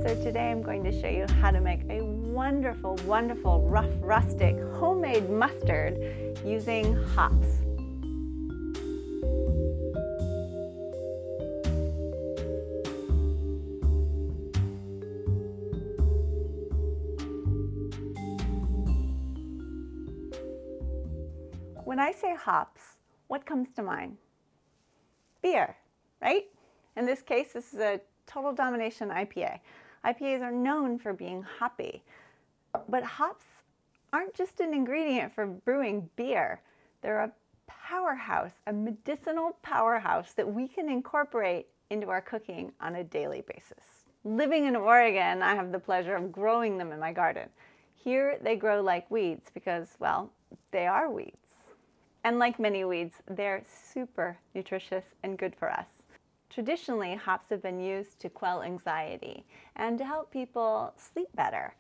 So today I'm going to show you how to make a wonderful, wonderful, rough, rustic, homemade mustard using hops. When I say hops, what comes to mind? Beer, right? In this case, this is a Total Domination IPA. IPAs are known for being hoppy, but hops aren't just an ingredient for brewing beer. They're a powerhouse, a medicinal powerhouse that we can incorporate into our cooking on a daily basis. Living in Oregon, I have the pleasure of growing them in my garden. Here they grow like weeds because, well, they are weeds. And like many weeds, they're super nutritious and good for us. Traditionally, hops have been used to quell anxiety and to help people sleep better.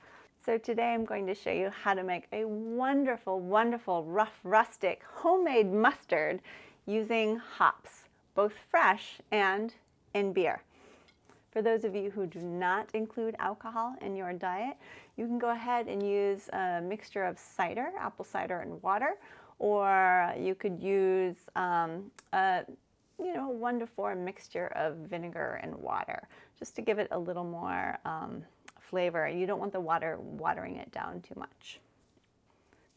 So today I'm going to show you how to make a wonderful, wonderful, rough, rustic, homemade mustard using hops, both fresh and in beer. For those of you who do not include alcohol in your diet, you can go ahead and use a mixture of cider, apple cider and water, or you could use a 1-to-4 mixture of vinegar and water, just to give it a little more flavor. You don't want the water watering it down too much.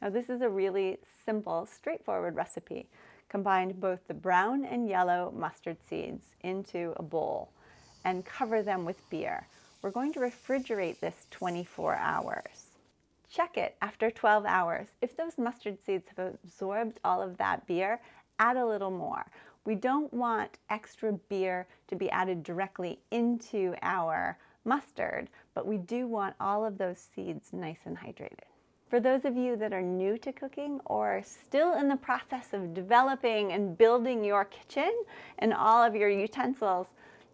Now this is a really simple, straightforward recipe. Combine both the brown and yellow mustard seeds into a bowl and cover them with beer. We're going to refrigerate this 24 hours. Check it after 12 hours. If those mustard seeds have absorbed all of that beer, add a little more. We don't want extra beer to be added directly into our mustard, but we do want all of those seeds nice and hydrated. For those of you that are new to cooking or still in the process of developing and building your kitchen and all of your utensils,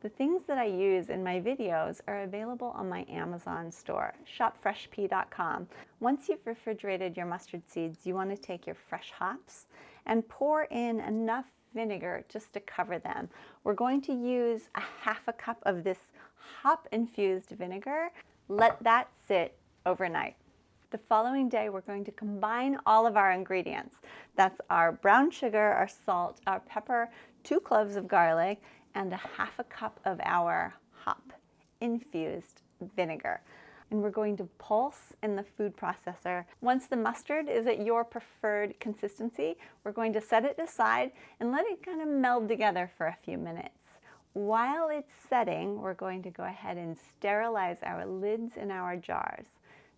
the things that I use in my videos are available on my Amazon store, shopfreshpea.com. Once you've refrigerated your mustard seeds, you want to take your fresh hops and pour in enough vinegar just to cover them. We're going to use a half a cup of this hop-infused vinegar. Let that sit overnight. The following day, we're going to combine all of our ingredients. That's our brown sugar, our salt, our pepper, 2 cloves of garlic, and a half a cup of our hop-infused vinegar. And we're going to pulse in the food processor. Once the mustard is at your preferred consistency, we're going to set it aside and let it kind of meld together for a few minutes. While it's setting, we're going to go ahead and sterilize our lids in our jars.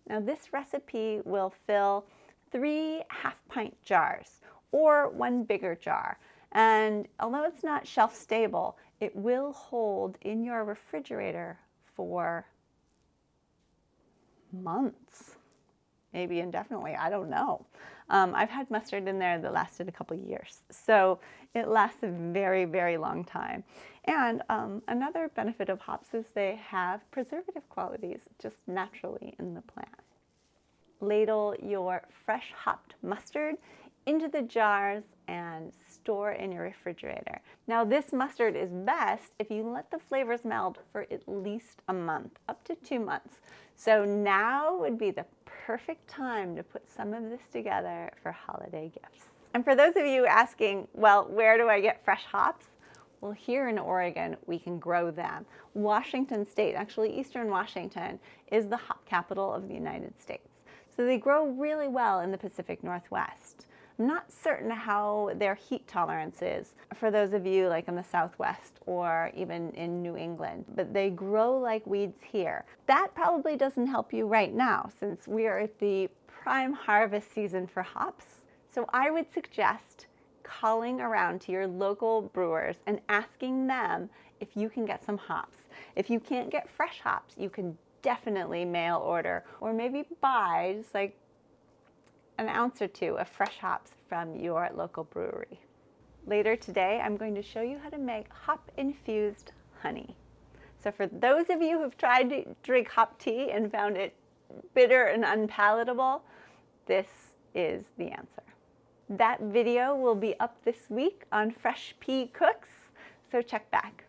Now this recipe will fill 3 half-pint jars or 1 bigger jar. And although it's not shelf stable, it will hold in your refrigerator for months, maybe indefinitely, I don't know. I've had mustard in there that lasted a couple years, so it lasts a very, very long time. And another benefit of hops is they have preservative qualities just naturally in the plant. Ladle your fresh hopped mustard into the jars and store in your refrigerator. Now this mustard is best if you let the flavors meld for at least a month, up to 2 months. So now would be the perfect time to put some of this together for holiday gifts. And for those of you asking, well, where do I get fresh hops? Well, here in Oregon, we can grow them. Washington State, actually Eastern Washington, is the hop capital of the United States. So they grow really well in the Pacific Northwest. I'm not certain how their heat tolerance is for those of you like in the Southwest or even in New England, but they grow like weeds here. That probably doesn't help you right now since we are at the prime harvest season for hops. So I would suggest calling around to your local brewers and asking them if you can get some hops. If you can't get fresh hops, you can definitely mail order or maybe buy just like an ounce or 2 of fresh hops from your local brewery. Later today, I'm going to show you how to make hop-infused honey. So for those of you who've tried to drink hop tea and found it bitter and unpalatable, this is the answer. That video will be up this week on Fresh Pea Cooks, so check back.